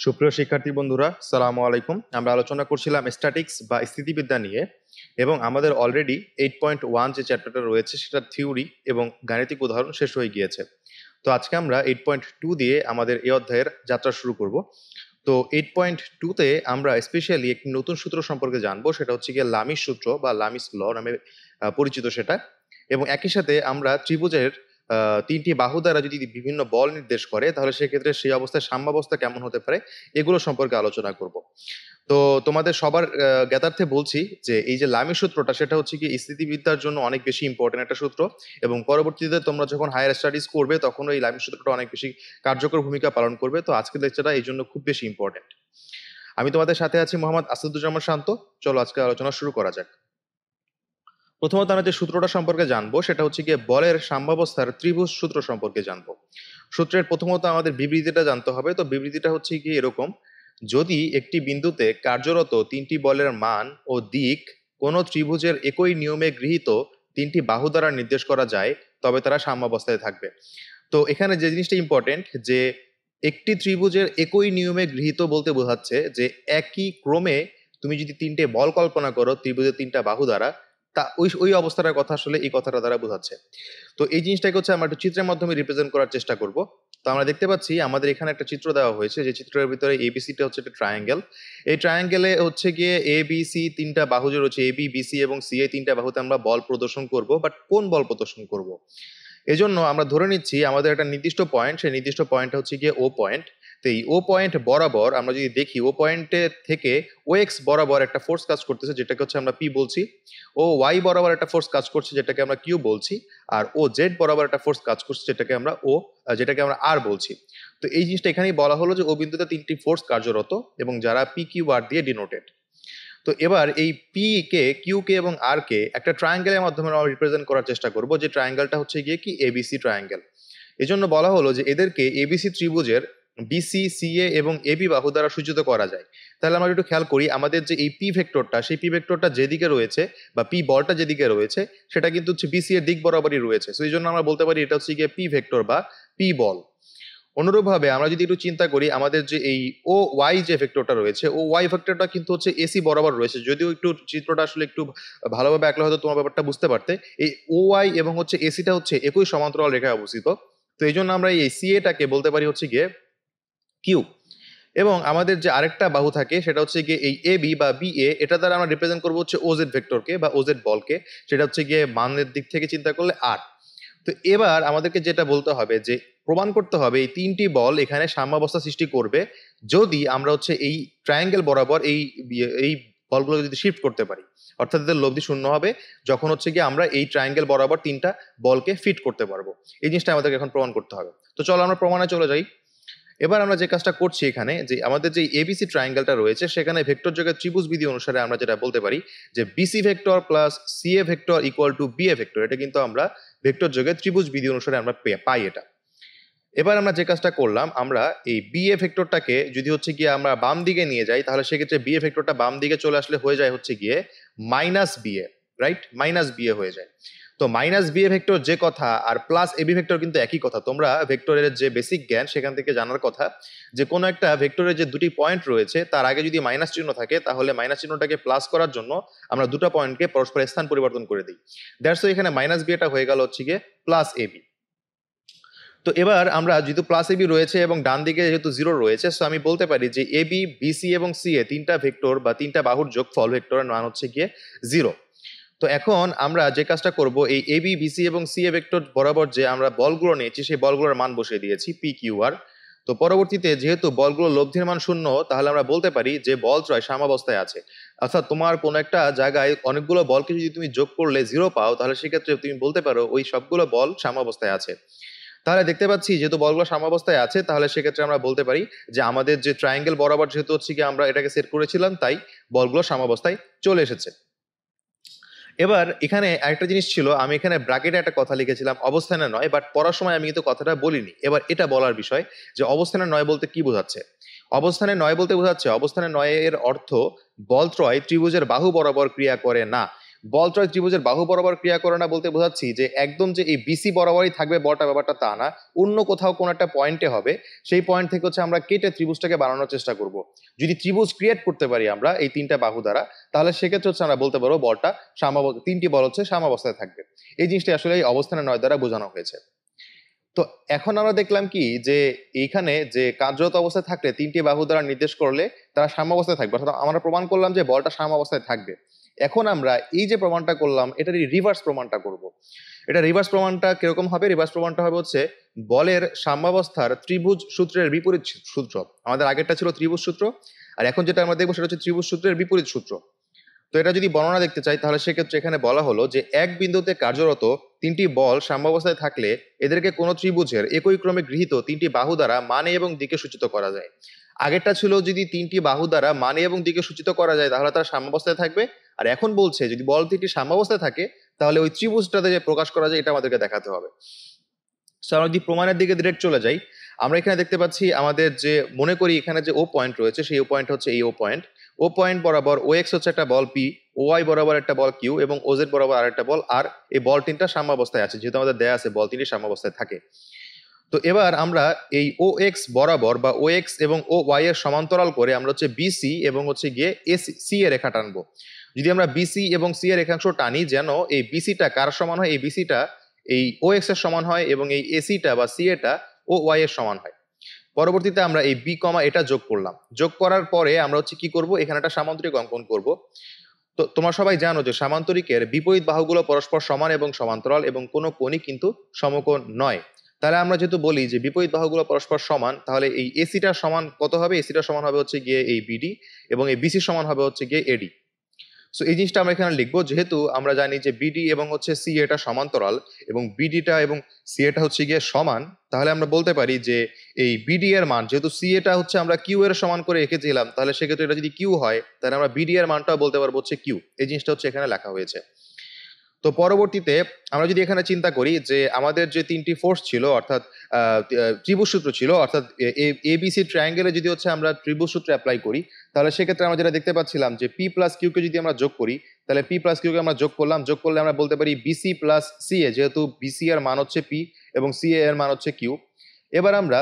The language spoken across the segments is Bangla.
সুপ্রিয় শিক্ষার্থী বন্ধুরা, সালামু আলাইকুম। আমরা আলোচনা করছিলাম স্ট্যাটিক্স বা স্থিতিবিদ্যা নিয়ে, এবং আমাদের অলরেডি 8.1 যে চ্যাপ্টারটা রয়েছে সেটা থিওরি এবং গাণিতিক উদাহরণ শেষ হয়ে গিয়েছে। তো আজকে আমরা 8.2 দিয়ে আমাদের এই অধ্যায়ের যাত্রা শুরু করব। তো 8.2-তে আমরা স্পেশালি একটি নতুন সূত্র সম্পর্কে জানবো, সেটা হচ্ছে গিয়ে লামিস সূত্র বা লামিস ল নামে পরিচিত সেটা। এবং একই সাথে আমরা ত্রিভুজের তিনটি বাহু দ্বারা যদি বিভিন্ন বল নির্দেশ করে, তাহলে সেক্ষেত্রে সেই অবস্থায় সাম্যাবস্থা কেমন হতে পারে এগুলো সম্পর্কে আলোচনা করব। তো তোমাদের সবার জ্ঞাতার্থে বলছি যে এই যে লামিস সূত্রটা, সেটা হচ্ছে কি স্থিতিবিদ্যার জন্য অনেক বেশি ইম্পর্টেন্ট একটা সূত্র, এবং পরবর্তীতে তোমরা যখন হায়ার স্টাডিজ করবে তখন এই লামিস সূত্রটা অনেক বেশি কার্যকর ভূমিকা পালন করবে। তো আজকের লেকচারটা এই জন্য খুব বেশি ইম্পর্টেন্ট। আমি তোমাদের সাথে আছি মোহাম্মদ আসাদুজ্জামান শান্ত। চলো আজকে আলোচনা শুরু করা যাক। প্রথমত আমরা যে সূত্রটা সম্পর্কে জানবো সেটা হচ্ছে গিয়ে বলের সাম্যাবস্থার ত্রিভুজ সূত্র সম্পর্কে জানবো। সূত্রের প্রথমত আমাদের বিবৃতিটা জানতে হবে। তো বিবৃতিটা হচ্ছে কি এরকম: যদি একটি বিন্দুতে কার্যরত তিনটি বলের মান ও দিক কোনো ত্রিভুজের একই নিয়মে গৃহীত তিনটি বাহু দ্বারা নির্দেশ করা যায়, তবে তারা সাম্যাবস্থায় থাকবে। তো এখানে যে জিনিসটা ইম্পর্টেন্ট, যে একটি ত্রিভুজের একই নিয়মে গৃহীত বলতে বোঝাচ্ছে যে একই ক্রমে তুমি যদি তিনটে বল কল্পনা করো ত্রিভুজের তিনটা বাহু দ্বারা, তা ওই ওই অবস্থাটার কথা আসলে এই কথাটা দ্বারা বোঝাচ্ছে। তো এই জিনিসটাকে হচ্ছে আমরা একটু চিত্রের মাধ্যমে রিপ্রেজেন্ট করার চেষ্টা করব। তো আমরা দেখতে পাচ্ছি আমাদের এখানে একটা চিত্র দেওয়া হয়েছে, যে চিত্রের ভিতরে এবিসিটা হচ্ছে একটা ট্রায়াঙ্গেল। এই ট্রায়াঙ্গেলে হচ্ছে গিয়ে এ বি সি তিনটা বাহু যে রয়েছে, এ বি বি সি এবং সি, এই তিনটা বাহুতে আমরা বল প্রদর্শন করব। বাট কোন বল প্রদর্শন করব, এজন্য আমরা ধরে নিচ্ছি আমাদের একটা নির্দিষ্ট পয়েন্ট, সেই নির্দিষ্ট পয়েন্টটা হচ্ছে গিয়ে ও পয়েন্ট। তো এই ও পয়েন্ট বরাবর আমরা যদি দেখি, ও পয়েন্টের থেকে ও এক্স বরাবর একটা ফোর্স কাজ করতেছে, যেটাকে হচ্ছে আমরা পি বলছি। ও ওয়াই বরাবর একটা ফোর্স কাজ করছে, যেটাকে আমরা কিউ বলছি। আর ও জেড বরাবর একটা ফোর্স কাজ করছে, যেটাকে আমরা আর বলছি। তো এই জিনিসটা এখানেই বলা হলো যে ও বিন্দুতে তিনটি ফোর্স কার্যরত, এবং যারা পি কিউ আর দিয়ে ডিনোটেড। তো এবার এই পি কে, কিউ কে এবং আর কে একটা ট্রায়াঙ্গেলের মাধ্যমে আমরা রিপ্রেজেন্ট করার চেষ্টা করব, যে ট্রায়াঙ্গেলটা হচ্ছে গিয়ে কি এবিসি ট্রায়াঙ্গেল। এজন্য বলা হলো যে এদেরকে এবিসি ত্রিভুজের বিসি, সিএ এবং এবি বাহু দ্বারা সূচিত করা যায়। তাহলে আমরা একটু খেয়াল করি, আমাদের যে এই পি ভেক্টরটা, সেই পি ভেক্টরটা যেদিকে রয়েছে বা পি বলটা যেদিকে রয়েছে, সেটা কিন্তু হচ্ছে বিসি এর দিক বরাবরই রয়েছে। তো এই জন্য আমরা বলতে পারি এটা হচ্ছে গিয়ে পি ভেক্টর বা পি বল। অনুরূপভাবে আমরা যদি একটু চিন্তা করি, আমাদের যে এই ও ওয়াই যে ভেক্টরটা রয়েছে, ও ওয়াই ভেক্টরটা কিন্তু হচ্ছে এসি বরাবর রয়েছে। যদিও একটু চিত্রটা আসলে একটু ভালোভাবে আঁকলে হয়তো তোমার ব্যাপারটা বুঝতে পারতে। এই ও ওয়াই এবং হচ্ছে এসিটা হচ্ছে একই সমান্তরাল রেখায় অবস্থিত। তো এই জন্য আমরা এই সি এটাকে বলতে পারি হচ্ছে গিয়ে কিউ। এবং আমাদের যে আরেকটা বাহু থাকে সেটা হচ্ছে গিয়ে এই এ বি বা বি এ, এটা দ্বারা আমরা রিপ্রেজেন্ট করবো হচ্ছে ওজেড ভেক্টরকে বা ওজেড বলকে। সেটা হচ্ছে গিয়ে মানের দিক থেকে চিন্তা করলে আর। তো এবার আমাদেরকে যেটা বলতে হবে, যে প্রমাণ করতে হবে এই তিনটি বল এখানে সাম্যাবস্থা সৃষ্টি করবে যদি আমরা হচ্ছে এই ট্রায়াঙ্গেল বরাবর এই এই বলগুলো যদি শিফট করতে পারি। অর্থাৎ এদের লব্ধি শূন্য হবে যখন হচ্ছে গিয়ে আমরা এই ট্রায়াঙ্গেল বরাবর তিনটা বলকে ফিট করতে পারবো। এই জিনিসটা আমাদেরকে এখন প্রমাণ করতে হবে। তো চলো আমরা প্রমাণে চলে যাই। এবার আমরা যে কাজটা করছি এখানে, যে আমাদের যে এবিসি ট্রায়াঙ্গেলটা রয়েছে, সেখানে ভেক্টর যোগের ত্রিভুজ বিধি অনুসারে আমরা যেটা বলতে পারি যে BC vector plus CA vector equal to BA vector. এটা কিন্তু আমরা ভেক্টর যোগের ত্রিভুজ বিধি অনুসারে আমরা পাই এটা। এবার আমরা যে কাজটা করলাম, আমরা এই বিএ ভেক্টরটাকে যদি হচ্ছে গিয়ে আমরা বাম দিকে নিয়ে যাই, তাহলে সেক্ষেত্রে বিএ ভেক্টরটা বাম দিকে চলে আসলে হয়ে যায় হচ্ছে গিয়ে minus BA, right? Minus BA হয়ে যায়। তো মাইনাস বিএ ভেক্টর যে কথা আর প্লাস এবি ভেক্টর কিন্তু একই কথা। তোমরা ভেক্টরের যে বেসিক জ্ঞান সেখান থেকে জানার কথা, যে কোনো একটা ভেক্টরের যে দুটি পয়েন্ট রয়েছে তার আগে যদি মাইনাস চিহ্ন থাকে, তাহলে মাইনাস চিহ্নটাকে প্লাস করার জন্য আমরা দুটো পয়েন্টকে পরস্পর স্থান পরিবর্তন করে দিই। দ্যাটস ওয়াই এখানে মাইনাস বিএটা হয়ে গেল হচ্ছে গিয়ে প্লাস এবি। তো এবার আমরা যেহেতু প্লাস এবি রয়েছে এবং ডান দিকে যেহেতু জিরো রয়েছে, সো আমি বলতে পারি যে এবি, বিসি এবং সি এ তিনটা ভেক্টর বা তিনটা বাহুর যোগফল ভেক্টরের মান হচ্ছে গিয়ে জিরো। তো এখন আমরা যে কাজটা করব, এই এবি, বিসি এবং সি এ ভেক্টর বরাবর যে আমরা বলগুলো নিয়েছি সেই বলগুলোর মান বসিয়ে দিয়েছি পি কিউ আর। তো পরবর্তীতে যেহেতু বলগুলো লব্ধির মান শূন্য, তাহলে আমরা বলতে পারি যে বল ত্রয় সাম্যাবস্থায় আছে। অর্থাৎ তোমার কোনো একটা জায়গায় অনেকগুলো বলকে যদি তুমি যোগ করলে জিরো পাও, তাহলে সেক্ষেত্রে তুমি বলতে পারো ওই সবগুলো বল সাম্যাবস্থায় আছে। তাহলে দেখতে পাচ্ছি যেহেতু বলগুলো সাম্যাবস্থায় আছে, তাহলে সেক্ষেত্রে আমরা বলতে পারি যে আমাদের যে ট্রায়াঙ্গেল বরাবর যেহেতু হচ্ছে কি আমরা এটাকে সেট করেছিলাম, তাই বলগুলো সাম্যাবস্থায় চলে এসেছে। এবার এখানে আরেকটা জিনিস ছিল, আমি এখানে ব্র্যাকেটে একটা কথা লিখেছিলাম অবস্থানে নয়, বাট পড়ার সময় আমি কিন্তু কথাটা বলিনি। এবার এটা বলার বিষয় যে অবস্থানে নয় বলতে কি বোঝাচ্ছে। অবস্থানে নয় বলতে বোঝাচ্ছে, অবস্থানে নয় এর অর্থ বলত্রয় ত্রিভুজের বাহু বরাবর ক্রিয়া করে না। বলত্রয় ত্রিভুজের বাহু বরাবর ক্রিয়া করে না বলতে বোঝাচ্ছি যে একদম যে এই বিসি বরাবরই থাকবে বলটা, ব্যাপারটা তা না, অন্য কোথাও কোনো একটা পয়েন্টে হবে, সেই পয়েন্ট থেকে হচ্ছে আমরা কেটে ত্রিভুজটাকে বানানোর চেষ্টা করব। যদি ত্রিভুজ ক্রিয়েট করতে পারি আমরা এই তিনটা বাহু দ্বারা, তাহলে সেক্ষেত্রে হচ্ছে আমরা বলতে পারবো বলটা তিনটি বল হচ্ছে সাম্যাবস্থায় থাকবে। এই জিনিসটা আসলে এই অবস্থানে 9 দ্বারা বোঝানো হয়েছে। তো এখন আমরা দেখলাম কি যে এইখানে যে কার্যরত অবস্থায় থাকলে তিনটি বাহু দ্বারা নির্দেশ করলে তারা সাম্যাবস্থায় থাকবে, অর্থাৎ আমরা প্রমাণ করলাম যে বলটা সাম্যাবস্থায় থাকবে। এখন আমরা এই যে প্রমাণটা করলাম এটারই রিভার্স প্রমাণটা করব। এটা রিভার্স প্রমাণটা কিরকম হবে? রিভার্স প্রমাণটা হবে হচ্ছে বলের সাম্যাবস্থার ত্রিভুজ সূত্রের বিপরীত সূত্র। আমাদের আগেরটা ছিল ত্রিভুজ সূত্র, আর এখন যেটা আমরা দেখবো সেটা হচ্ছে ত্রিভুজ সূত্রের বিপরীত সূত্র। তো এটা যদি বর্ণনা দেখতে চাই তাহলে সেক্ষেত্রে এখানে বলা হলো যে এক বিন্দুতে কার্যরত তিনটি বল সাম্যাবস্থায় থাকলে এদেরকে কোনো ত্রিভুজের একই ক্রমে গৃহীত তিনটি বাহু দ্বারা মানে এবং দিকে সূচিত করা যায়। আগেরটা ছিল যদি তিনটি বাহু দ্বারা মানে এবং দিকে সূচিত করা যায় তাহলে তারা সাম্যাবস্থায় থাকবে, আর এখন বলছে যদি বল তিনটি সাম্যাবস্থায় থাকে তাহলে ওই ত্রিভুজটাতে যে প্রকাশ করা যায় এটা আমাদেরকে দেখাতে হবে। সো আমরা যদি প্রমাণের দিকে ডিরেক্ট চলে যাই, আমরা এখানে দেখতে পাচ্ছি আমাদের যে মনে করি এখানে যে ও পয়েন্ট রয়েছে সেই ও পয়েন্ট হচ্ছে এই ও পয়েন্ট। ও পয়েন্ট বরাবর ও এক্স হচ্ছে একটা বল পি, ও ওয়াই বরাবর একটা বল কিউ এবং ও জেড বরাবর আরেকটা বল আর। এই বল তিনটা সাম্যাবস্থায় আছে, যেহেতু আমাদের দেয়া আছে বল তিনটি সাম্যাবস্থায় থাকে। তো এবার আমরা এই ও এক্স বরাবর বা ও এক্স এবং ও ওয়াই এর সমান্তরাল করে আমরা হচ্ছে বিসি এবং হচ্ছে গিয়ে সি এর রেখা টানবো। যদি আমরা বিসি এবং সি এর রেখাংশ টানি যেন এই বিসিটা কার সমান হয়, এই বিসিটা এই ও এক্স এর সমান হয় এবং এই এসিটা বা সি এটা ও ওয়াই এর সমান হয়। পরবর্তীতে আমরা এই বি কমা এটা যোগ করলাম, যোগ করার পরে আমরা হচ্ছে কি করব, এখানে একটা সামান্তরিক অঙ্কন করব। তো তোমরা সবাই জানো যে সামান্তরিকের বিপরীত বাহুগুলো পরস্পর সমান এবং সমান্তরাল এবং কোনো কোণই কিন্তু সমকোণ নয়। তাহলে আমরা যেহেতু বলি যে বিপরীত বাহুগুলো পরস্পর সমান, তাহলে এই এসিটার সমান কত হবে? এসিটার সমান হবে হচ্ছে গিয়ে এই বিডি এবং এই বিসির সমান হবে হচ্ছে গিয়ে এডি। সো এই জিনিসটা আমরা এখানে লিখবো, যেহেতু আমরা জানি যে বিডি এবং হচ্ছে সি এটা সমান্তরাল এবং বিডিটা এবং সি এটা হচ্ছে গিয়ে সমান, তাহলে আমরা বলতে পারি যে এই বিডি এর মান যেহেতু সি এটা হচ্ছে আমরা কিউ এর সমান করে রেখেছিলাম, তাহলে সেক্ষেত্রে এটা যদি কিউ হয় তাহলে আমরা বিডি এর মানটাও বলতে পারবো হচ্ছে কিউ। এই জিনিসটা হচ্ছে এখানে লেখা হয়েছে। তো পরবর্তীতে আমরা যদি এখানে চিন্তা করি যে আমাদের যে তিনটি ফোর্স ছিল অর্থাৎ ত্রিভুজ সূত্র ছিল, অর্থাৎ এবিসি ট্রায়াঙ্গেলে যদি হচ্ছে আমরা ত্রিভুজ সূত্র অ্যাপ্লাই করি তাহলে সেক্ষেত্রে আমরা যেটা দেখতে পাচ্ছিলাম যে পি প্লাস কিউকে যদি আমরা যোগ করি, তাহলে পি প্লাস কিউকে আমরা যোগ করলাম, যোগ করলে আমরা বলতে পারি বিসি প্লাস সি এ, যেহেতু বিসি এর মান হচ্ছে পি এবং সি এর মান হচ্ছে কিউ। এবার আমরা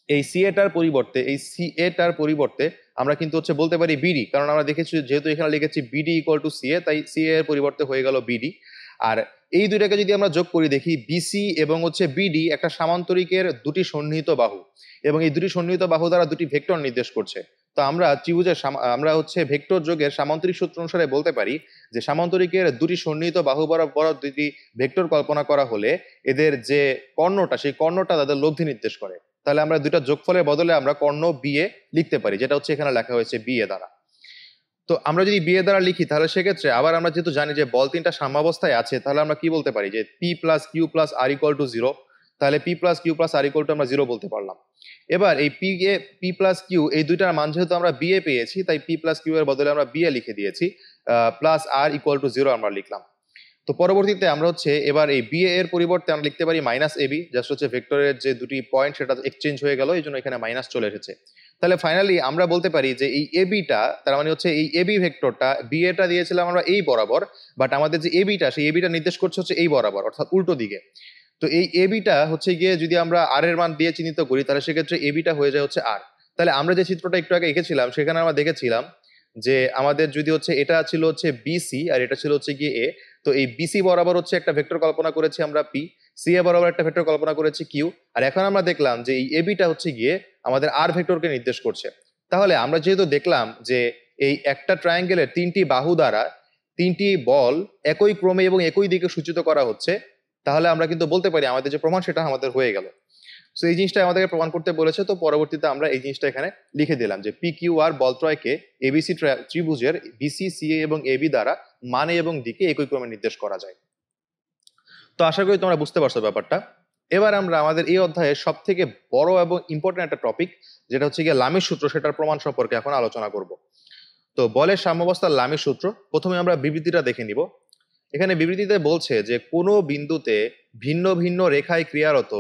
এই সি এটার পরিবর্তে এই সি এটার পরিবর্তে আমরা কিন্তু হচ্ছে বলতে পারি বিডি, কারণ আমরা দেখেছি যেহেতু এখানে লিখেছি বিডি ইকুয়াল টু সি এ, তাই সি এর পরিবর্তে হয়ে গেল বিডি। আর এই দুইটাকে যদি আমরা যোগ করি দেখি বিসি এবং হচ্ছে বিডি একটা সামান্তরিকের দুটি সন্নিহিত বাহু এবং এই দুটি সন্নিহিত বাহু দ্বারা দুটি ভেক্টর নির্দেশ করছে। তো আমরা ত্রিভুজের আমরা হচ্ছে ভেক্টর যোগের সামান্তরিক সূত্র অনুসারে বলতে পারি যে সামান্তরিকের দুটি সন্নিহিত বাহু বরাবর দুটি ভেক্টর কল্পনা করা হলে এদের যে কর্ণটা সেই কর্ণটা তাদের লব্ধি নির্দেশ করে। তাহলে আমরা দুইটা যোগফলের বদলে আমরা কর্ণ বিএ লিখতে পারি, যেটা হচ্ছে এখানে লেখা হয়েছে বিএ দ্বারা। তো আমরা যদি বিএ দ্বারা লিখি তাহলে সেক্ষেত্রে আবার আমরা যেহেতু জানি যে বল তিনটা সাম্যাবস্থায় আছে, তাহলে আমরা কি বলতে পারি যে P plus Q plus R equal to zero. তাহলে P plus Q plus R equal to আমরা জিরো বলতে পারলাম। এবার এই পি প্লাস কিউ এই দুইটার মান যেহেতু আমরা বিএ পেয়েছি, তাই পি প্লাস কিউ এর বদলে আমরা বিএ লিখে দিয়েছি, plus R equal to zero আমরা লিখলাম। তো পরবর্তীতে আমরা হচ্ছে এবার এই বিএ এর পরিবর্তে আমরা লিখতে পারি মাইনাস এবি, জাস্ট হচ্ছে ভেক্টরের যে দুটি পয়েন্ট সেটা এক্সচেঞ্জ হয়ে গেল, এই জন্য এখানে মাইনাস চলে এসেছে। তাহলে ফাইনালি আমরা বলতে পারি যে এই এবিটা তার মানে হচ্ছে এই এবি ভেক্টরটা বিএটা দিয়েছিলাম আমরা এই বরাবর, বাট আমাদের যে এবিটা সেই এবিটা নির্দেশ করছে হচ্ছে এই বরাবর অর্থাৎ উল্টো দিকে। তো এই এবিটা হচ্ছে গিয়ে যদি আমরা আর এর মান দিয়ে চিহ্নিত করি তাহলে সেক্ষেত্রে এবিটা হয়ে যায় হচ্ছে আর। তাহলে আমরা যে চিত্রটা একটু আগে এঁকেছিলাম সেখানে আমরা দেখেছিলাম যে আমাদের যদি হচ্ছে এটা ছিল হচ্ছে বিসি আর এটা ছিল হচ্ছে গিয়ে এ, তো এই বিসি বরাবর হচ্ছে একটা ভেক্টর কল্পনা করেছি আমরা পি, সি এ বরাবর একটা ভেক্টর কল্পনা করেছি কিউ, আর এখন আমরা দেখলাম যে এই এবিটা হচ্ছে গিয়ে আমাদের আর ভেক্টরকে নির্দেশ করছে। তাহলে আমরা যেহেতু দেখলাম যে এই একটা ট্রায়াঙ্গেলের তিনটি বাহু দ্বারা তিনটি বল একই ক্রমে এবং একই দিকে সূচিত করা হচ্ছে, তাহলে আমরা কিন্তু বলতে পারি আমাদের যে প্রমাণ সেটা আমাদের হয়ে গেল। সো এই জিনিসটা আমাদেরকে প্রমাণ করতে বলেছে। তো পরবর্তীতে আমরা এই জিনিসটা এখানে লিখে দিলাম যে পি কিউ আর বলত্রয়কে এবিসি ত্রিভুজের বিসি সি এবং এবি দ্বারা মানে এবং দিকে একই ক্রমে নির্দেশ করা যায়। তো আশা করি তোমরা বুঝতে পারছো ব্যাপারটা। এবার আমরা আমাদের এই অধ্যায়ের সব থেকে বড় এবং ইম্পর্টেন্ট একটা টপিক যেটা হচ্ছে গিয়ে লামির সূত্র, সেটার প্রমাণ সম্পর্কে এখন আলোচনা করব। তো বলের সাম্যাবস্থার লামির সূত্র প্রথমে আমরা বিবৃতিটা দেখে নিব। এখানে বিবৃতিতে বলছে যে কোনো বিন্দুতে ভিন্ন ভিন্ন রেখায় ক্রিয়ারত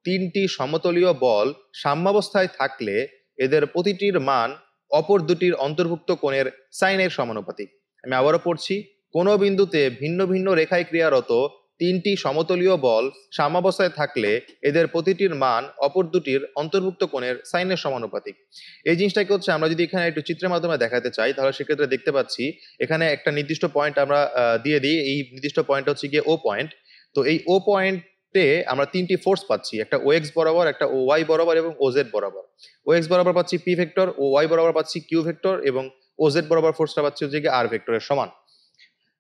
তিনটি সমতলীয় বল সাম্যাবস্থায় থাকলে এদের প্রতিটির মান অপর দুটির অন্তর্ভুক্ত কোণের সাইনের সমানুপাতিক। আমি আবারও পড়ছি, কোনো বিন্দুতে ভিন্ন ভিন্ন রেখায় ক্রিয়ারত তিনটি সমতলীয় বল সাম্যাবস্থায় থাকলে এদের প্রতিটির মান অপর দুটির অন্তর্ভুক্ত কোণের সাইনের সমানুপাতিক। এই জিনিসটাকে হচ্ছে আমরা যদি এখানে একটু চিত্রের মাধ্যমে দেখাতে চাই তাহলে সেক্ষেত্রে দেখতে পাচ্ছি এখানে একটা নির্দিষ্ট পয়েন্ট আমরা দিয়ে দিই। এই নির্দিষ্ট পয়েন্ট হচ্ছে গিয়ে ও পয়েন্ট। তো এই ও পয়েন্টে আমরা তিনটি ফোর্স পাচ্ছি, একটা ও এক্স বরাবর, একটা ও ওয়াই বরাবর এবং ও জেড বরাবর। ও এক্স বরাবর পাচ্ছি পি ভেক্টর, ও ওয়াই বরাবর পাচ্ছি কিউ ভেক্টর এবং ও জেড বরাবর ফোর্সটা পাচ্ছি হচ্ছে গিয়ে আর ভেক্টরের সমান।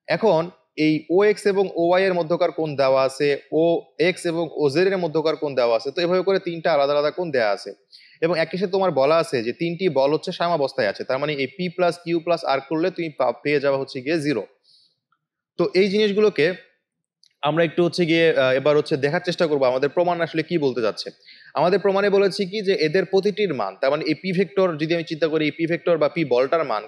এখন এই ও এক্স এবং ও ওয়াই এর মধ্যকার কোণ দেওয়া আছে, ও এক্স এবং ও জেড এর মধ্যকার কোণ দেওয়া আছে। তো এভাবে করে তিনটা আলাদা আলাদা কোণ দেওয়া আছে এবং একই সাথে তোমার বলা আছে যে তিনটি বল হচ্ছে সাম্যাবস্থায় আছে। তার মানে এই পি প্লাস কিউ প্লাস আর করলে তুমি পেয়ে যাওয়া হচ্ছে গিয়ে 0। তো এই জিনিসগুলোকে আমরা একটু হচ্ছে গিয়ে এবার হচ্ছে দেখার চেষ্টা করবো আমাদের প্রমাণ আসলে কি বলতে যাচ্ছে। আমাদের প্রমাণে বলেছি কি যে এদের প্রতিটির মান, তার মানে এই পি ভেক্টর যদি আমি চিন্তা করি, পি ভেক্টর বা পি বলটার মান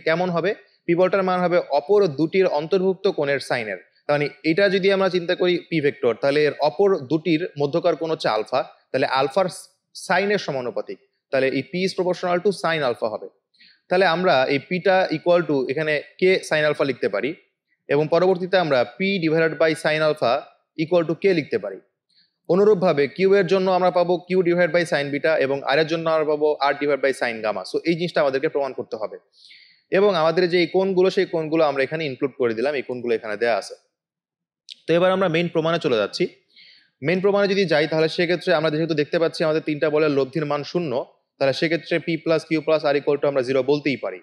কেমন হবে, পি বলটার মান হবে অপর দুটির অন্তর্ভুক্ত কোণের সাইনের। তার মানে এটা যদি আমরা চিন্তা করি পি ভেক্টর, তাহলে এর অপর দুটির মধ্যকার কোণ হচ্ছে আলফা, তাহলে আলফার সাইনের সমানুপাতিক, তাহলে এই P is proportional to sine alpha হবে। তাহলে আমরা এই পিটা ইকুয়াল টু এখানে কে সাইন আলফা লিখতে পারি এবং পরবর্তীতে আমরা P divided by sine alpha equal to K লিখতে পারি। অনুরূপভাবে কিউ এর জন্য আমরা পাবো Q divide by sine beta এবং আর এর জন্য আমরা পাবো R divide by sine gamma. So এই জিনিসটা আমাদেরকে প্রমাণ করতে হবে এবং আমাদের যে এই কোণগুলো সেই কোণগুলো আমরা এখানে ইনক্লুড করে দিলাম, এই কোণগুলো এখানে দেওয়া আছে। তো এবার আমরা মেইন প্রমাণে চলে যাচ্ছি। মেইন প্রমাণে যদি যাই তাহলে সেক্ষেত্রে আমরা যেহেতু দেখতে পাচ্ছি আমাদের তিনটা বলের লব্ধির মান 0, তাহলে সেক্ষেত্রে P plus Q plus R equal to আমরা 0 বলতেই পারি।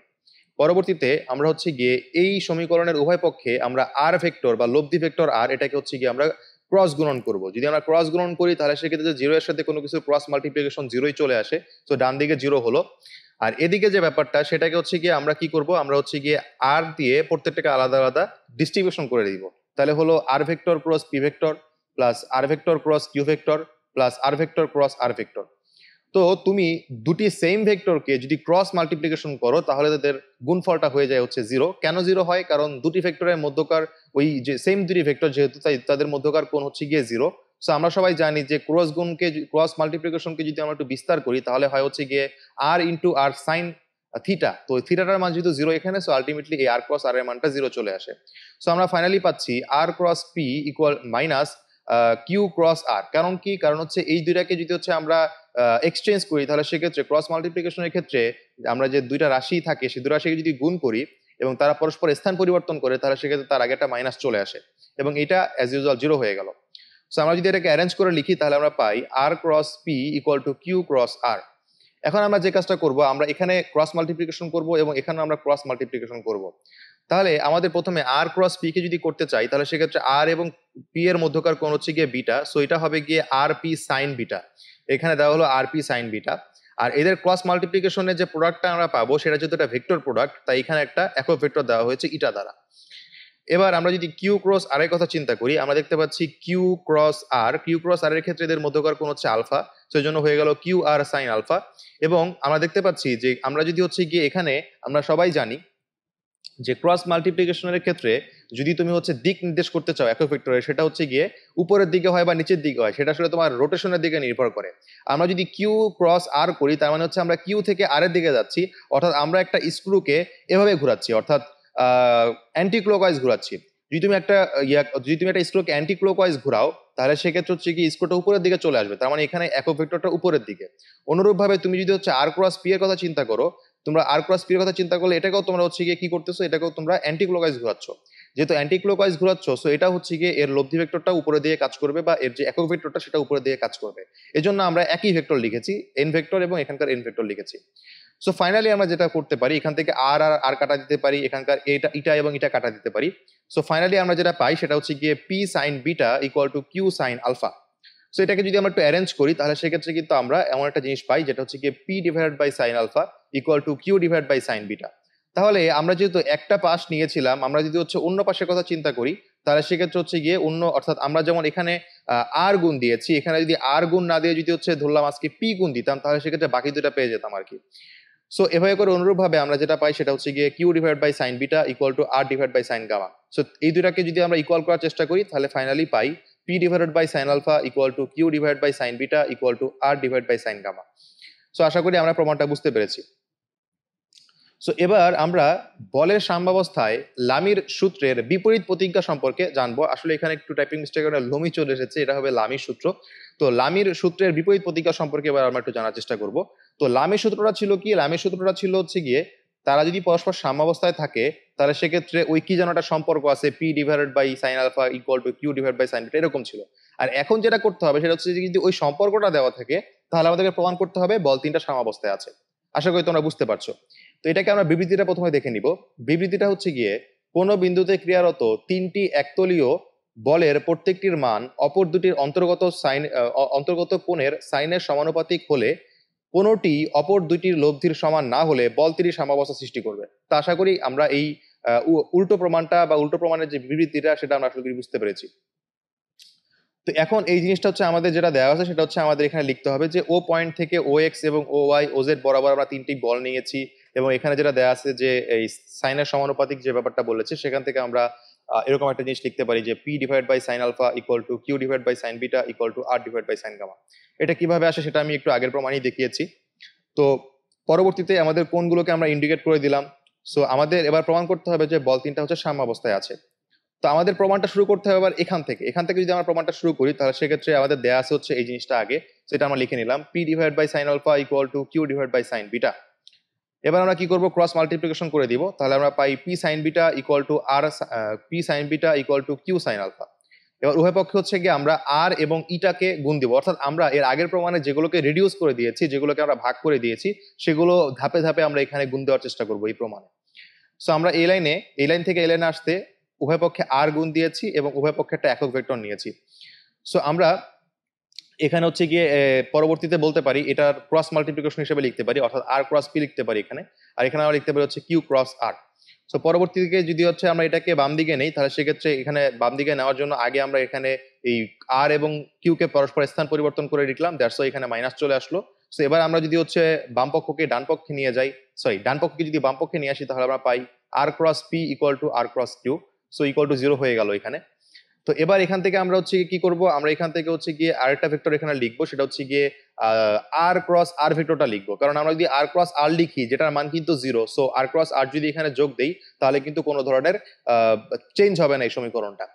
পরবর্তীতে আমরা হচ্ছে গিয়ে এই সমীকরণের উভয় পক্ষে আমরা আর ভেক্টর বা লব্ধি ভেক্টর আর এটাকে হচ্ছে গিয়ে আমরা ক্রস গুণন করব। যদি আমরা ক্রস গুণন করি তাহলে সেক্ষেত্রে 0 এর সাথে কোনো কিছু ক্রস মাল্টিপ্লিকেশন 0ই চলে আসে, তো ডান দিকে 0 হলো। আর এদিকে যে ব্যাপারটা সেটাকে হচ্ছে গিয়ে আমরা কি করব, আমরা হচ্ছে গিয়ে আর দিয়ে প্রত্যেকটাকে আলাদা আলাদা ডিস্ট্রিবিউশন করে দিব। তাহলে হলো R vector cross P vector plus R vector cross Q vector plus R vector cross R vector. তো তুমি দুটি সেম ভেক্টরকে যদি ক্রস মাল্টিপ্লিকেশন করো তাহলে তাদের গুণফলটা হয়ে যায় হচ্ছে 0। কেন 0 হয়? কারণ দুটি ভেক্টরের মধ্যকার ওই যে সেম দুটি ভেক্টর যেহেতু, তাই তাদের মধ্যকার কোণ হচ্ছে গিয়ে 0। সো আমরা সবাই জানি যে ক্রস মাল্টিপ্লিকেশনকে যদি আমরা একটু বিস্তার করি তাহলে হয় হচ্ছে গিয়ে আর ইন্টু আর সাইন থিটা। তো থিটাটার মান যেহেতু 0 এখানে, সো আলটিমেটলি এই আর ক্রস আর এর মানটা 0 চলে আসে। সো আমরা ফাইনালি পাচ্ছি R cross P equal minus Q cross R. কারণ কি? কারণ হচ্ছে এই দুইটাকে যদি হচ্ছে আমরা এক্সচেঞ্জ করি তাহলে সেক্ষেত্রে ক্রস মাল্টিপ্লিকেশনের ক্ষেত্রে আমরা যে দুইটা রাশি থাকে সেই দুই রাশিকে যদি গুণ করি এবং তারা পরস্পর স্থান পরিবর্তন করে তাহলে সেক্ষেত্রে তার আগে একটা মাইনাস চলে আসে এবং এটা অ্যাজ ইউজুয়াল 0 হয়ে গেল। সো আমরা যদি এটাকে অ্যারেঞ্জ করে লিখি তাহলে আমরা পাই R cross P equal to Q cross R. এখন আমরা যে কাজটা করব, আমরা এখানে ক্রস মাল্টিপ্লিকেশন করব এবং এখানে আমরা ক্রস মাল্টিপ্লিকেশন করব। তাহলে আমাদের প্রথমে আর ক্রস পি কে যদি করতে চাই তাহলে সেক্ষেত্রে আর এবং পি এর মধ্যকার কোণ হচ্ছে গিয়ে বিটা, সো এটা হবে গিয়ে আর পি সাইন বিটা। এখানে দেওয়া হলো আর পি সাইন বিটা। আর এদের ক্রস মাল্টিপ্লিকেশনের যে প্রোডাক্টটা আমরা পাবো সেটা যেহেতু একটা ভেক্টর প্রোডাক্ট, তাই এখানে একটা একক ভেক্টর দেওয়া হয়েছে ইটা দ্বারা। এবার আমরা যদি কিউ ক্রস আর এর কথা চিন্তা করি, আমরা দেখতে পাচ্ছি কিউ ক্রস আর এর ক্ষেত্রে এদের মধ্যকার কোণ হচ্ছে আলফা, সেই জন্য হয়ে গেল কিউ আর সাইন আলফা। এবং আমরা দেখতে পাচ্ছি যে আমরা যদি হচ্ছে গিয়ে এখানে আমরা সবাই জানি যে ক্রস মাল্টিপ্লিকেশনের ক্ষেত্রে যদি তুমি হচ্ছে দিক নির্দেশ করতে চাও একক ভেক্টরের, সেটা হচ্ছে গিয়ে উপরের দিকে হয় বা নিচের দিকে হয়, সেটা আসলে তোমার রোটেশনের দিকে নির্ভর করে। আমরা যদি কিউ ক্রস আর করি তার মানে হচ্ছে আমরা কিউ থেকে আর এর দিকে যাচ্ছি, অর্থাৎ আমরা একটা স্ক্রুকে এভাবে ঘোরাচ্ছি, অর্থাৎ অ্যান্টি ক্লকওয়াইজ ঘোরাচ্ছি। যদি তুমি একটা স্ক্রুকে অ্যান্টি ক্লকওয়াইজ ঘোরাও তাহলে সেক্ষেত্রে হচ্ছে কি স্ক্রুটা উপরের দিকে চলে আসবে, তার মানে এখানে একক ভেক্টরটা উপরের দিকে। অনুরূপভাবে তুমি যদি হচ্ছে আর ক্রস পি এর কথা চিন্তা করো, তোমরা আর ক্রস পি এর কথা চিন্তা করলে এটাকেও তোমরা হচ্ছে গিয়ে কি করতেছো, এটাকেও তোমরা অ্যান্টি ক্লকওয়াইজ ঘোরাচ্ছ। যেহেতু অ্যান্টি ক্লকওয়াইজ ঘোরাচ্ছ, সো এটা হচ্ছে গিয়ে এর লব্ধি ভেক্টরটা উপরে দিয়ে কাজ করবে বা এর যে একক ভেক্টরটা সেটা উপরে দিয়ে কাজ করবে। এজন্য আমরা একই ভেক্টর লিখেছি, এন ভেক্টর এবং এখানকার এন ভেক্টর লিখেছি। সো ফাইনালি আমরা যেটা করতে পারি, এখান থেকে আর আর আর কাটা দিতে পারি, এখানকার ইটা এবং ইটা কাটা দিতে পারি। সো ফাইনালি আমরা যেটা পাই সেটা হচ্ছে গিয়ে P sine beta equal to Q sine alpha. So এটাকে যদি আমরা একটু অ্যারেঞ্জ করি তাহলে সেক্ষেত্রে কিন্তু আমরা এমন একটা জিনিস পাই যেটা হচ্ছে গিয়ে P divided by sine alpha equal to Q divide by sine beta. তাহলে আমরা যেহেতু একটা পাশ নিয়েছিলাম, আমরা যদি হচ্ছে অন্য পাশের কথা চিন্তা করি তাহলে সেক্ষেত্রে হচ্ছে গিয়ে অন্য, অর্থাৎ আমরা যেমন এখানে আর গুণ দিয়েছি, এখানে যদি আর গুণ না দিয়ে যদি হচ্ছে ধরলাম আজকে পি গুণ দিতাম তাহলে সেক্ষেত্রে বাকি দুটা পেয়ে যেতাম আর কি। সো এভাবে করে অনুরূপভাবে আমরা যেটা পাই সেটা হচ্ছে গিয়ে Q divide by sine beta equal to R divide by sine gamma. So এই দুটাকে যদি আমরা ইকুয়াল করার চেষ্টা করি তাহলে ফাইনালি পাই P divided by sine alpha equal to Q divide by sine beta equal to R divide by sine gamma. So আশা করি আমরা প্রমাণটা বুঝতে পেরেছি। সো এবার আমরা বলের সাম্যাবস্থায় লামির সূত্রের বিপরীত প্রতিজ্ঞা সম্পর্কে জানবো। আসলে এখানে একটু টাইপিং মিস্টেক করে লমি চলে এসেছে, এটা হবে লামির সূত্র। তো লামির সূত্রের বিপরীত প্রতিজ্ঞা সম্পর্কে এবার আমরা একটু জানার চেষ্টা করব। তো লামির সূত্রটা ছিল কি? লামির সূত্রটা ছিল হচ্ছে গিয়ে তারা যদি পরস্পর সাম্যাবস্থায় থাকে তাহলে সেক্ষেত্রে ওই কি যেন একটা সম্পর্ক আছে, P divided by sine alpha equal to Q divide by sine beta, এরকম ছিল। আর এখন যেটা করতে হবে সেটা হচ্ছে যে যদি ওই সম্পর্কটা দেওয়া থাকে তাহলে আমাদেরকে প্রমাণ করতে হবে বল তিনটা সাম্যাবস্থায় আছে। আশা করি তোমরা বুঝতে পারছো। তো এটাকে আমরা বিবৃতিটা প্রথমে দেখে নিব। বিবৃতিটা হচ্ছে গিয়ে কোনো বিন্দুতে ক্রিয়ারত তিনটি একতলীয় বলের প্রত্যেকটির মান অপর দুটির অন্তর্গত কোণের সাইনের সমানুপাতিক হলে কোনটি অপর দুইটির লব্ধির সমান না হলে বল তিনটি সাম্যাবস্থা সৃষ্টি করবে। তা আশা করি আমরা এই উল্টো প্রমাণটা বা উল্টো প্রমাণের যে বিবৃতিটা সেটা আমরা আসলে বুঝতে পেরেছি। তো এখন এই জিনিসটা হচ্ছে আমাদের যেটা দেওয়া আছে সেটা হচ্ছে আমাদের এখানে লিখতে হবে যে ও পয়েন্ট থেকে ও এক্স এবং ও ওয়াই ও জেড বরাবর আমরা তিনটি বল নিয়েছি, এবং এখানে যেটা দেওয়া আছে যে এই সাইনের সমানুপাতিক যে ব্যাপারটা বলেছে সেখান থেকে আমরা এরকম একটা জিনিস লিখতে পারি যে P divide by sine alpha equal to Q divide by sine beta equal to R divide by sine gamma. এটা কিভাবে আসে সেটা আমি একটু আগের প্রমাণেই দেখিয়েছি। তো পরবর্তীতে আমাদের কোণগুলোকে আমরা ইন্ডিকেট করে দিলাম। সো আমাদের এবার প্রমাণ করতে হবে যে বল তিনটা হচ্ছে সাম্যাবস্থায় আছে। তো আমাদের প্রমাণটা শুরু করতে হবে আবার এখান থেকে যদি আমরা প্রমাণটা শুরু করি তাহলে সেক্ষেত্রে আমাদের দেয়া আছে হচ্ছে এই জিনিসটা আগে, সেটা আমরা লিখে নিলাম P divide by sine alpha equal to Q divide by sine beta. এবার আমরা কি করব, ক্রস মাল্টিপ্লিকেশন করে দিব, তাহলে আমরা পাই P sine beta equal to R P sine beta equal to Q sine alpha. এবার উভয় পক্ষে হচ্ছে গিয়ে আমরা আর এবং ইটাকে গুণ দিব, অর্থাৎ আমরা এর আগের প্রমাণে যেগুলোকে রিডিউস করে দিয়েছি, যেগুলোকে আমরা ভাগ করে দিয়েছি, সেগুলো ধাপে ধাপে আমরা এখানে গুণ দেওয়ার চেষ্টা করবো এই প্রমাণে। সো আমরা এই লাইন থেকে এই লাইনে আসতে উভয় পক্ষে আর গুণ দিয়েছি এবং উভয় পক্ষে একটা একক ভেক্টর নিয়েছি। সো আমরা এখানে হচ্ছে গিয়ে পরবর্তীতে বলতে পারি এটার ক্রস মাল্টিপ্লিকেশন হিসেবে লিখতে পারি, অর্থাৎ আর ক্রস পি লিখতে পারি এখানে, আর এখানে আমরা লিখতে পারি হচ্ছে কিউ ক্রস আর। সো পরবর্তী দিকে যদি হচ্ছে আমরা এটাকে বাম দিকে নেই তাহলে সেক্ষেত্রে এখানে বাম দিকে নেওয়ার জন্য আগে আমরা এখানে এই আর এবং কিউ কে পরস্পর স্থান পরিবর্তন করে লিখলাম, দ্যাটস ওয়াই এখানে মাইনাস চলে আসলো। সো এবার আমরা যদি হচ্ছে বাম পক্ষকে ডান পক্ষে নিয়ে যাই, ডান পক্ষকে যদি বাম পক্ষে নিয়ে আসি তাহলে আমরা পাই R cross P equal to R cross Q, so equal to 0 হয়ে গেল এখানে। তো এবার এখান থেকে আমরা হচ্ছে কি করব, আমরা এখান থেকে হচ্ছে গিয়ে আরেকটা ভেক্টর এখানে লিখবো, সেটা হচ্ছে গিয়ে আর ক্রস আর ভেক্টরটা লিখবো, কারণ আমরা যদি আর ক্রস আর লিখি যেটার মান কিন্তু 0, সো আর ক্রস আর যদি এখানে যোগ দেই তাহলে কিন্তু কোনো ধরনের চেঞ্জ হবে না এই সমীকরণটা।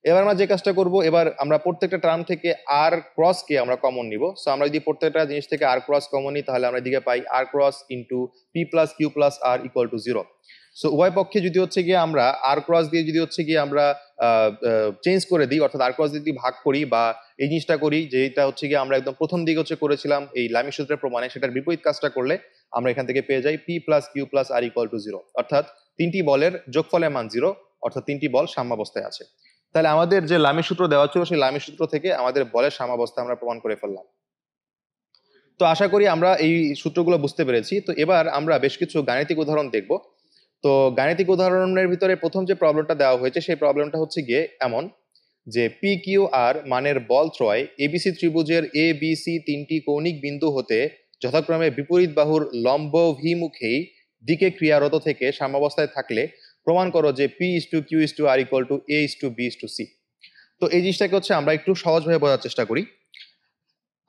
এবার আমরা যে কাজটা করব, এবার আমরা প্রত্যেকটা টার্ম থেকে আর ক্রস কে আমরা কমন নিব। সো আমরা যদি প্রত্যেকটা জিনিস থেকে আর ক্রস কমন নিই তাহলে আমরা এদিকে পাই R cross into P plus Q plus R equal to 0। So উভয় পক্ষে যদি হচ্ছে গিয়ে আমরা আর ক্রস দিয়ে যদি হচ্ছে গিয়ে আমরা চেঞ্জ করে দিই, অর্থাৎ আর ক্রস দিয়ে যদি ভাগ করি বা এই জিনিসটা করি, যেটা হচ্ছে গিয়ে আমরা একদম প্রথম দিকে হচ্ছে করেছিলাম এই লামি সূত্রের প্রমাণে, সেটার বিপরীত কাজটা করলে আমরা এখান থেকে পেয়ে যাই P plus Q plus R equal to 0, অর্থাৎ তিনটি বলের যোগফলের মান 0, অর্থাৎ তিনটি বল সাম্যাবস্থায় আছে। তাহলে আমাদের যে লামি সূত্র দেওয়া ছিল সেই লামি সূত্র থেকে আমাদের বলের সাম্যাবস্থা আমরা প্রমাণ করে ফেললাম। তো আশা করি আমরা এই সূত্রগুলো বুঝতে পেরেছি। তো এবার আমরা বেশ কিছু গাণিতিক উদাহরণ দেখব। তো গাণিতিক উদাহরণের ভিতরে প্রথম যে প্রবলেমটা দেওয়া হয়েছে সেই প্রবলেমটা হচ্ছে গিয়ে এমন যে পি কিউ আর মানের বল ত্রয় এবিসি ত্রিভুজের এ বি সি তিনটি কৌণিক বিন্দু হতে যথাক্রমে বিপরীত বাহুর লম্বভিমুখেই দিকে ক্রিয়ারত থেকে সাম্যাবস্থায় থাকলে প্রমাণ করো যে P is to Q is to R equal to A is to B is to C. তো এই জিনিসটাকে হচ্ছে আমরা একটু সহজভাবে বোঝার চেষ্টা করি।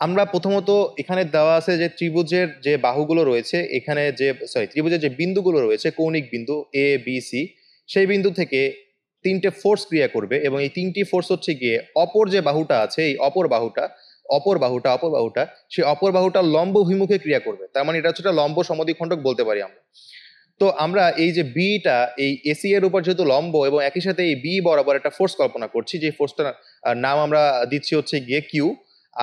আমরা প্রথমত এখানে দেওয়া আছে যে ত্রিভুজের যে বাহুগুলো রয়েছে, এখানে যে ত্রিভুজের যে বিন্দুগুলো রয়েছে কৌণিক বিন্দু এ বি সি, সেই বিন্দু থেকে তিনটে ফোর্স ক্রিয়া করবে, এবং এই তিনটি ফোর্স হচ্ছে গিয়ে অপর যে বাহুটা আছে এই অপর বাহুটা সেই অপর বাহুটা লম্ব অভিমুখে ক্রিয়া করবে। তার মানে এটা হচ্ছে একটা লম্ব সমদ্বিখণ্ডক বলতে পারি আমরা। তো আমরা এই যে বিটা এই এসি এর উপর যেহেতু লম্ব এবং একই সাথে এই বি বরাবর একটা ফোর্স কল্পনা করছি, যে ফোর্সটার নাম আমরা দিচ্ছি হচ্ছে গিয়ে কিউ।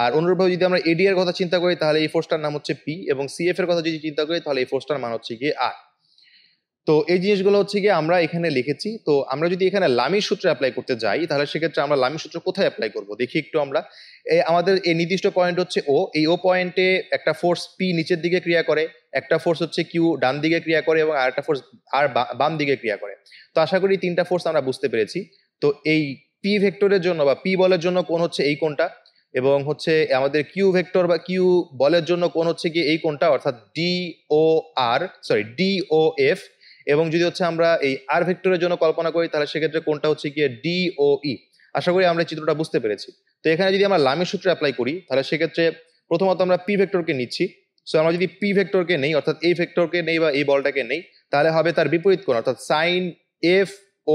আর অনুরূপভাবে যদি আমরা এডি এর কথা চিন্তা করি তাহলে এই ফোর্সটার নাম হচ্ছে পি, এবং সিএফ এর কথা যদি চিন্তা করি তাহলে এই ফোর্সটার মান হচ্ছে গিয়ে আর। তো এই জিনিসগুলো হচ্ছে গিয়ে আমরা এখানে লিখেছি। তো আমরা যদি এখানে লামির সূত্র অ্যাপ্লাই করতে যাই তাহলে সেক্ষেত্রে আমরা লামির সূত্র কোথায় অ্যাপ্লাই করব দেখি একটু আমরা। আমাদের এই নির্দিষ্ট পয়েন্ট হচ্ছে ও, এই ও পয়েন্টে একটা ফোর্স পি নিচের দিকে ক্রিয়া করে, একটা ফোর্স হচ্ছে কিউ ডান দিকে ক্রিয়া করে, এবং আরেকটা ফোর্স আর বাম দিকে ক্রিয়া করে। তো আশা করি তিনটা ফোর্স আমরা বুঝতে পেরেছি। তো এই পি ভেক্টরের জন্য বা পি বলের জন্য কোণ হচ্ছে এই কোণটা, এবং হচ্ছে আমাদের কিউ ভেক্টর বা কিউ বলের জন্য কোণ হচ্ছে গিয়ে এই কোণটা, অর্থাৎ ডি ও এফ। এবং যদি হচ্ছে আমরা এই আর ভেক্টরের জন্য কল্পনা করি তাহলে সেক্ষেত্রে কোনটা হচ্ছে গিয়ে ডি ও ই। আশা করি আমরা চিত্রটা বুঝতে পেরেছি। তো এখানে যদি আমরা লামির সূত্র অ্যাপ্লাই করি তাহলে সেক্ষেত্রে প্রথমত আমরা পি ভেক্টরকে নিচ্ছি। সো আমরা যদি পি ভেক্টরকে নেই, অর্থাৎ এই ভেক্টরকে নেই বা এই বলটাকে নেই, তাহলে হবে তার বিপরীত কোণ, অর্থাৎ সাইন এফ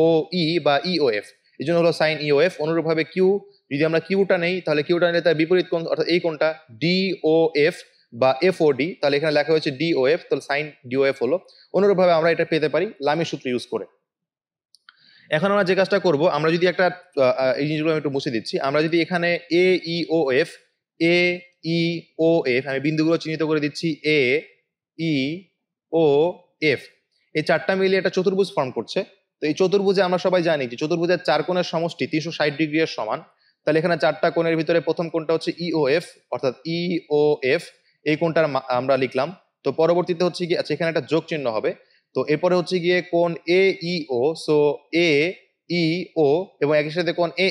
ও ই বা ইওএফ, এই জন্য হলো সাইন ইওএফ। অনুরূপভাবে কিউ, যদি আমরা কিউটা নেই তাহলে কিউটা নিলে তার বিপরীত কোণ, অর্থাৎ এই কোণটা ডিওএফ বা এফওডি, তাহলে এখানে লেখা হয়েছে ডিওএফ, তাহলে সাইন ডিওএফ হলো। অনুরূপভাবে আমরা এটা পেতে পারি লামির সূত্র ইউজ করে। এখন আমরা যে কাজটা করব, আমরা যদি একটা এই জিনিসগুলো আমি একটু মুছে দিচ্ছি, আমরা যদি এখানে এ ই ও এফ, এ ই ও এফ, আমি বিন্দুগুলো চিহ্নিত করে দিচ্ছি, এ ই ও এফ, এই চারটা মিলিয়ে একটা চতুর্ভুজ ফর্ম করছে। তো এই চতুর্ভুজে আমরা সবাই জানি যে চতুর্ভুজের চার কোণের সমষ্টি 360 ডিগ্রি এর সমান। তাহলে এখানে চারটা কোণের ভিতরে প্রথম কোণটা হচ্ছে ইওএফ, অর্থাৎ ইওএফ, এই কোণটার আমরা লিখলাম। তো পরবর্তীতে হচ্ছে কি, আচ্ছা এখানে একটা যোগ চিহ্ন হবে। তো এরপরে হচ্ছে গিয়ে কোণ এ ই ও, সো এ ই ও, এবং একই সাথে কোণ এ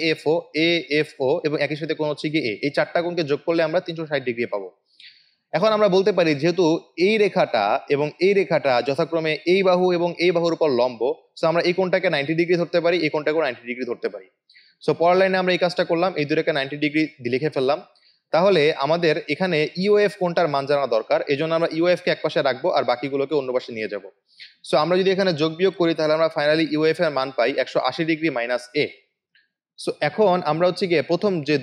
এফ ও এবং একই সাথে কোণ হচ্ছে গিয়ে এ, এই চারটা কোণকে যোগ করলে আমরা 360 ডিগ্রি পাবো। এখন আমরা বলতে পারি যেহেতু এই রেখাটা এবং এই রেখাটা যথাক্রমে এই বাহু এবং এই বাহুর উপর লম্ব, সো আমরা এই কোণটাকে 90 ডিগ্রি ধরতে পারি, এই কোণটাকে 90 ডিগ্রি ধরতে পারি। সো পরের লাইনে আমরা এই কাজটা করলাম, এই দুটোকে 90 ডিগ্রি লিখে ফেললাম। তাহলে আমাদের এখানে ইওএফ কোণটার মান জানা দরকার, এই জন্য আমরা ইওএফ কে এক পাশে রাখবো আর বাকিগুলোকে অন্য পাশে নিয়ে যাব। সো আমরা যদি এখানে যোগ বিয়োগ করি তাহলে আমরা ফাইনালি ইওএফ এর মান পাই 180 ডিগ্রি মাইনাস এ। সো এখন আমরা হচ্ছে গিয়ে প্রথম যে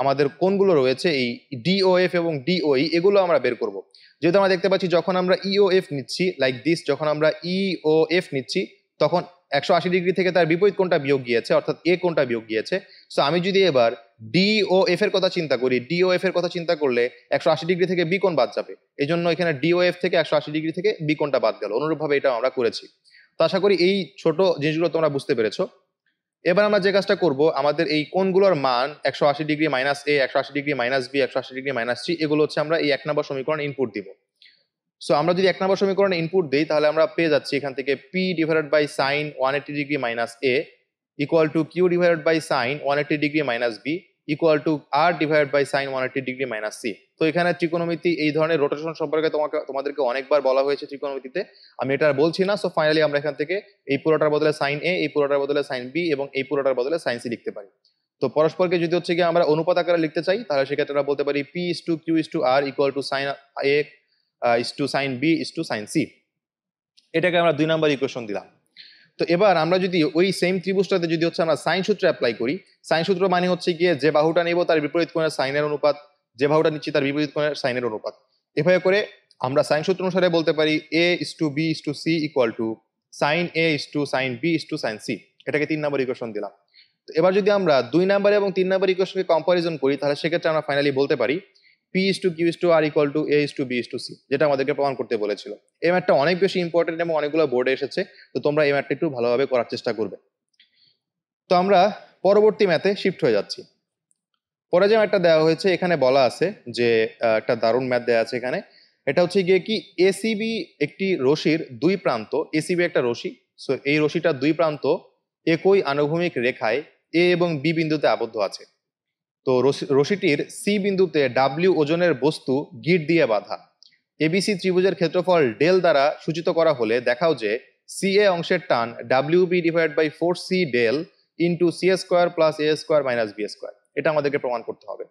আমাদের কোণগুলো রয়েছে এই ডিওএফ এবং ডিওই, এগুলো আমরা বের করব। যেহেতু আমরা দেখতে পাচ্ছি যখন আমরা ইওএফ নিচ্ছি লাইক দিস, যখন আমরা ইওএফ নিচ্ছি তখন 180 ডিগ্রি থেকে তার বিপরীত কোণটা বিয়োগ গিয়েছে, অর্থাৎ এ কোণটা বিয়োগ গিয়েছে। সো আমি যদি এবার ডিওএফ এর কথা চিন্তা করি, ডিওএফ এর কথা চিন্তা করলে 180 ডিগ্রি থেকে বি কোণ বাদ যাবে, এই জন্য এখানে ডিওএফ থেকে 180 ডিগ্রি থেকে বি কোণটা বাদ গেল। অনুরূপভাবে এটা আমরা করেছি। তো আশা করি এই ছোট জিনিসগুলো তোমরা বুঝতে পেরেছো। এবার আমরা যে কাজটা করব, আমাদের এই কোণগুলোর মান 180 degree minus A, 180 degree minus B, 180 degree minus C, এগুলো হচ্ছে আমরা এই 1 নম্বর সমীকরণ ইনপুট দিব। সো আমরা যদি 1 নম্বর সমীকরণে ইনপুট দিই তাহলে আমরা পেয়ে যাচ্ছি এখান থেকে P divided by sine 180 degree minus A equal to Q divided by sine 180 degree minus B equal to R divided by sine 180 degree minus C. তো এখানে ত্রিকোণমিতি এই ধরনের রোটেশন সম্পর্কে তোমাদেরকে অনেকবার বলা হয়েছে ত্রিকোণমিতিতে, আমি এটা আর বলছি না। সো ফাইনালি আমরা এখান থেকে এই পুরোটার বদলে সাইন এ, এই পুরোটার বদলে সাইন বি এবং এই পুরোটার বদলে সাইন সি লিখতে পারি। তো পরস্পরকে যদি হচ্ছে গিয়ে আমরা অনুপাত আকারে লিখতে চাই তাহলে সেক্ষেত্রে আমরা বলতে পারি P is to Q is to R equal to sine A is to sine B is to sine C. এটাকে আমরা 2 নম্বর ইকুয়েশন দিলাম। তো এবার আমরা যদি ওই সেম ত্রিভুজটাতে যদি হচ্ছে আমরা সাইন সূত্র অ্যাপ্লাই করি, সাইন সূত্র মানে হচ্ছে গিয়ে যে বাহুটা নেব তার বিপরীত কোণের সাইনের অনুপাত, যে বাহুটা নিচ্ছি তার বিপরীত কোণের সাইনের অনুপাত। এভাবে করে আমরা সাইন সূত্র অনুসারে বলতে পারি A is to B is to C equal to sine A is to sine B is to sine C. এটাকে 3 নম্বর ইকুয়েশন দিলাম। তো এবার যদি আমরা 2 নম্বর এবং 3 নম্বর ইকুয়েশনকে কম্পারিজন করি তাহলে সেক্ষেত্রে আমরা ফাইনালি বলতে পারি P is to Q is to R equal to A is to B is to C, যেটা আমাদেরকে প্রমাণ করতে বলেছিল। এই ম্যাথটা অনেক বেশি ইম্পর্টেন্ট এবং অনেকগুলো বোর্ডে এসেছে, তো তোমরা এই ম্যাথটা একটু ভালোভাবে করার চেষ্টা করবে। তো আমরা পরবর্তী ম্যাথে শিফট হয়ে যাচ্ছি। পরে যে ম্যাথটা দেওয়া হয়েছে এখানে বলা আছে যে একটা দারুণ ম্যাথ দেওয়া আছে এখানে। এটা হচ্ছে গিয়ে কি এসিবি একটি রশির দুই প্রান্ত, এসিবি একটা রশি, সো এই রশিটার দুই প্রান্ত একই আনুভূমিক রেখায় এ এবং বি বিন্দুতে আবদ্ধ আছে। তো রশিটির সি বিন্দুতে ডাব্লিউ ওজনের বস্তু গিট দিয়ে বাঁধা। এবিসি ত্রিভুজের ক্ষেত্রফল ডেল দ্বারা সূচিত করা হলে দেখাও যে সি এ অংশের টান W B divide by 4c del into C square plus A square minus B square. এটা আমাদেরকে প্রমাণ করতে হবে।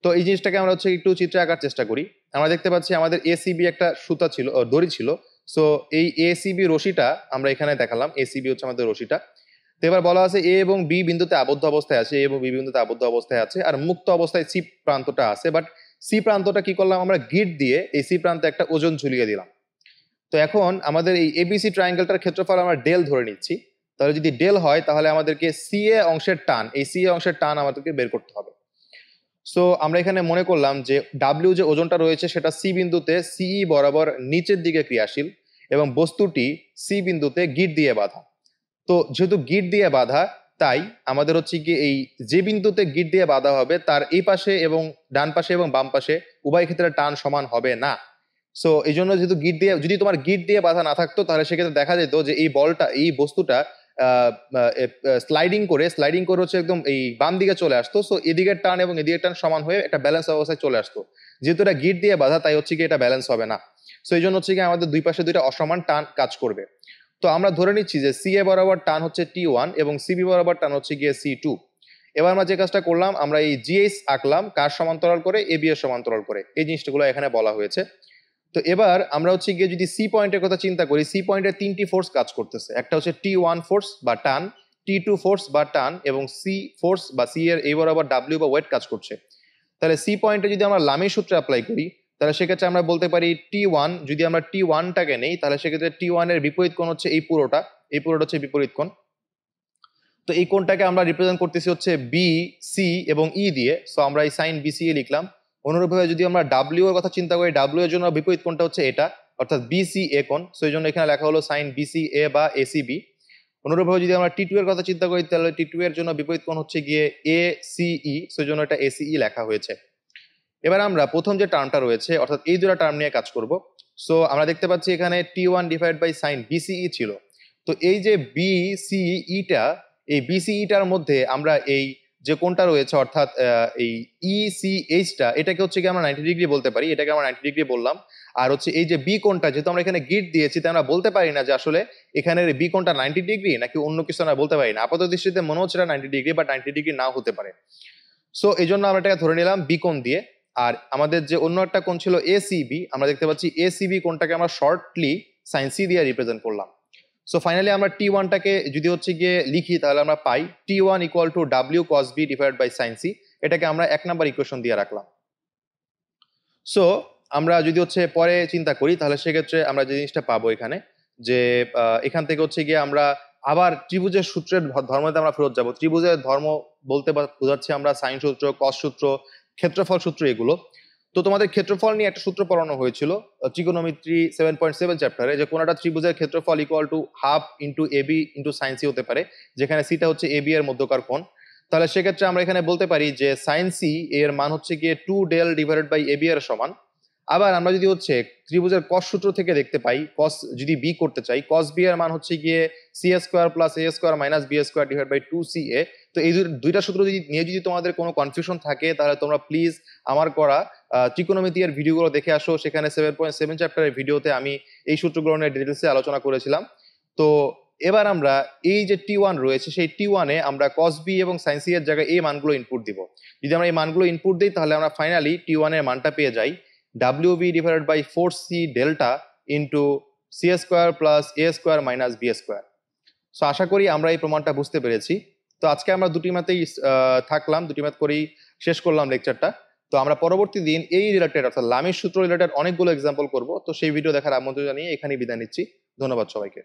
তো এই জিনিসটাকে আমরা হচ্ছে একটু চিত্রে আঁকার চেষ্টা করি। আমরা দেখতে পাচ্ছি আমাদের এসিবি একটা সুতা ছিল, দড়ি ছিল। সো এই এসিবি রশিটা আমরা এখানে দেখালাম, এসিবি হচ্ছে আমাদের রশিটা। তো এবার বলা আছে এ এবং বি বিন্দুতে আবদ্ধ অবস্থায় আছে, এ এবং বি বিন্দুতে আবদ্ধ অবস্থায় আছে, আর মুক্ত অবস্থায় সি প্রান্তটা আছে। বাট সি প্রান্তটা কি করলাম আমরা, গিট দিয়ে এই সি প্রান্তে একটা ওজন ঝুলিয়ে দিলাম। তো এখন আমাদের এই এবিসি ট্রায়াঙ্গেলটার ক্ষেত্রফল আমরা ডেল ধরে নিচ্ছি। তাহলে যদি ডেল হয় তাহলে আমাদেরকে সি এ অংশের টান, এই সি এ অংশের টান আমাদেরকে বের করতে হবে। সো আমরা এখানে মনে করলাম যে ডাব্লিউ যে ওজনটা রয়েছে সেটা সি বিন্দুতে সিই বরাবর নিচের দিকে ক্রিয়াশীল এবং বস্তুটি সি বিন্দুতে গিট দিয়ে বাঁধা। তো যেহেতু গিট দিয়ে বাঁধা তাই আমাদের হচ্ছে কি এই যে বিন্দুতে গিট দিয়ে বাঁধা হবে তার এই পাশে এবং ডান পাশে এবং বাম পাশে উভয় ক্ষেত্রে টান সমান হবে না। সো এই জন্য যেহেতু গিট দিয়ে, যদি তোমার গিট দিয়ে বাঁধা না থাকতো তাহলে সেক্ষেত্রে দেখা যেত যে এই বলটা, এই বস্তুটা স্লাইডিং করে হচ্ছে একদম এই বাম দিকে চলে আসতো। সো এদিকের টান এবং এদিকের টান সমান হয়ে একটা ব্যালেন্স অবস্থায় চলে আসতো। যেহেতু এটা গিট দিয়ে বাঁধা তাই হচ্ছে কি এটা ব্যালেন্স হবে না। সো এই জন্য হচ্ছে কি আমাদের দুই পাশে দুইটা অসমান টান কাজ করবে। তো আমরা ধরে নিচ্ছি যে সি এ বরাবর টান হচ্ছে T1 এবং সিবি বরাবর টান হচ্ছে গিয়ে C2। এবার আমরা যে কাজটা করলাম, আমরা এই জিএস আঁকলাম কার সমান্তরাল করে, এবি এর সমান্তরাল করে। এই জিনিসগুলো এখানে বলা হয়েছে। তো এবার আমরা হচ্ছে গিয়ে যদি সি পয়েন্টের কথা চিন্তা করি, সি পয়েন্টে 3টি ফোর্স কাজ করতেছে। একটা হচ্ছে T1 ফোর্স বা টান, T2 ফোর্স বা টান, এবং সি ফোর্স বা সি এর এই বরাবর ডাব্লিউ বা ওয়েট কাজ করছে। তাহলে সি পয়েন্টে যদি আমরা লামির সূত্র অ্যাপ্লাই করি, তাহলে সেক্ষেত্রে আমরা বলতে পারি T1, যদি আমরা T1টাকে নেই তাহলে সেক্ষেত্রে T1 এর বিপরীত কোণ হচ্ছে এই পুরোটা হচ্ছে বিপরীত কোণ। তো এই কোণটাকে আমরা রিপ্রেজেন্ট করতেছি হচ্ছে বি, সি এবং ই দিয়ে। সো আমরা এই সাইন বিসি এ লিখলাম। অনুরূপভাবে যদি আমরা ডাব্লিউ এর কথা চিন্তা করি, ডাব্লিউ এর জন্য বিপরীত কোণটা হচ্ছে এটা, অর্থাৎ বিসি এ কোণ। সো এই জন্য এখানে লেখা হলো সাইন বিসি এ বা এসিবি। অনুরূপভাবে যদি আমরা T2 এর কথা চিন্তা করি, তাহলে T2 এর জন্য বিপরীত কোণ হচ্ছে গিয়ে এ সিই। সো এই জন্য এটা এসিই লেখা হয়েছে। এবার আমরা প্রথম যে টার্মটা রয়েছে, অর্থাৎ এই দুটো টার্ম নিয়ে কাজ করব। সো আমরা দেখতে পাচ্ছি এখানে T1 divide by sign BCE ছিল। তো এই যে বিসিইটা, এই বিসিইটার মধ্যে আমরা এই যে কোণটা রয়েছে, অর্থাৎ এই ইসিএইচটা, এটাকে হচ্ছে কি আমরা 90 ডিগ্রি বলতে পারি, এটাকে আমরা 90 ডিগ্রি বললাম। আর হচ্ছে এই যে বি কোণটা, যেহেতু আমরা এখানে গিট দিয়েছি, তাই আমরা বলতে পারি না যে আসলে এখানের বি কোণটা 90 ডিগ্রি নাকি অন্য কিছু, আমরা বলতে পারি না। আপাতত দৃষ্টিতে মনে হচ্ছে এটা 90 ডিগ্রি, বা 90 ডিগ্রি নাও হতে পারে। সো এই জন্য আমরা এটাকে ধরে নিলাম বি কোণ দিয়ে। আর আমাদের যে অন্য একটা কোণ ছিল এসিবি, আমরা দেখতে পাচ্ছি এসিবি কোণটাকে আমরা শর্টলি সাইন সি দিয়ে রিপ্রেজেন্ট করলাম। সো ফাইনালি আমরা T1টাকে যদি হচ্ছে গিয়ে লিখি, তাহলে আমরা পাই T1 equal to W cos B divide by sine C. এটাকে আমরা 1 নাম্বার ইকুয়েশন দিয়ে রাখলাম। সো আমরা যদি হচ্ছে পরে চিন্তা করি, তাহলে সেক্ষেত্রে আমরা যে জিনিসটা পাবো এখানে, যে এখান থেকে হচ্ছে গিয়ে আমরা আবার ত্রিভুজের সূত্রের ধর্মতে আমরা ফেরত যাব। ত্রিভুজের ধর্ম বলতে বোঝাচ্ছে আমরা সাইন সূত্র, কস সূত্র, ক্ষেত্রফল সূত্র, এগুলো। তো তোমাদের ক্ষেত্রফল নিয়ে একটা সূত্র পড়ানো হয়েছিল ট্রিগোনোমেট্রি 7.7 চ্যাপ্টারে, যে কোন একটা ত্রিভুজের ক্ষেত্রফল equal to half into AB into sine C হতে পারে, যেখানে সিটা হচ্ছে এবি এর মধ্যকার কোণ। তাহলে সেক্ষেত্রে আমরা এখানে বলতে পারি যে সাইন সি এর মান হচ্ছে গিয়ে 2 ডেল ডিভাইডেড বাই এবি এর সমান। আবার আমরা যদি হচ্ছে ত্রিভুজের কস সূত্র থেকে দেখতে পাই, কস যদি বি করতে চাই, কস বি এর মান হচ্ছে গিয়ে C square plus A square minus B square divide by 2CA। তো এই দুইটা সূত্র যদি নিয়ে যদি তোমাদের কোনো কনফিউশন থাকে, তাহলে তোমরা প্লিজ আমার করা ত্রিকোণমিতি এর ভিডিওগুলো দেখে আসো। সেখানে 7.7 চ্যাপ্টারের ভিডিওতে আমি এই সূত্রগুলো নিয়ে ডিটেলসে আলোচনা করেছিলাম। তো এবার আমরা এই যে T1 রয়েছে, সেই T1 এ আমরা cos b এবং sin c এর জায়গায় এই মানগুলো ইনপুট দিব। যদি আমরা এই মানগুলো ইনপুট দিই, তাহলে আমরা ফাইনালি T1 এর মানটা পেয়ে যাই WB divided by 4C delta into C square plus A square minus B square. So আশা করি আমরা এই প্রমাণটা বুঝতে পেরেছি। তো আজকে আমরা দুটি ম্যাথেই থাকলাম, দুটি ম্যাথ করেই শেষ করলাম লেকচারটা। তো আমরা পরবর্তী দিন এই রিলেটেড, অর্থাৎ লামির সূত্র রিলেটেড অনেকগুলো এক্সাম্পল করব। তো সেই ভিডিও দেখার আমন্ত্রণ জানিয়ে এখানেই বিদায় নিচ্ছি। ধন্যবাদ সবাইকে।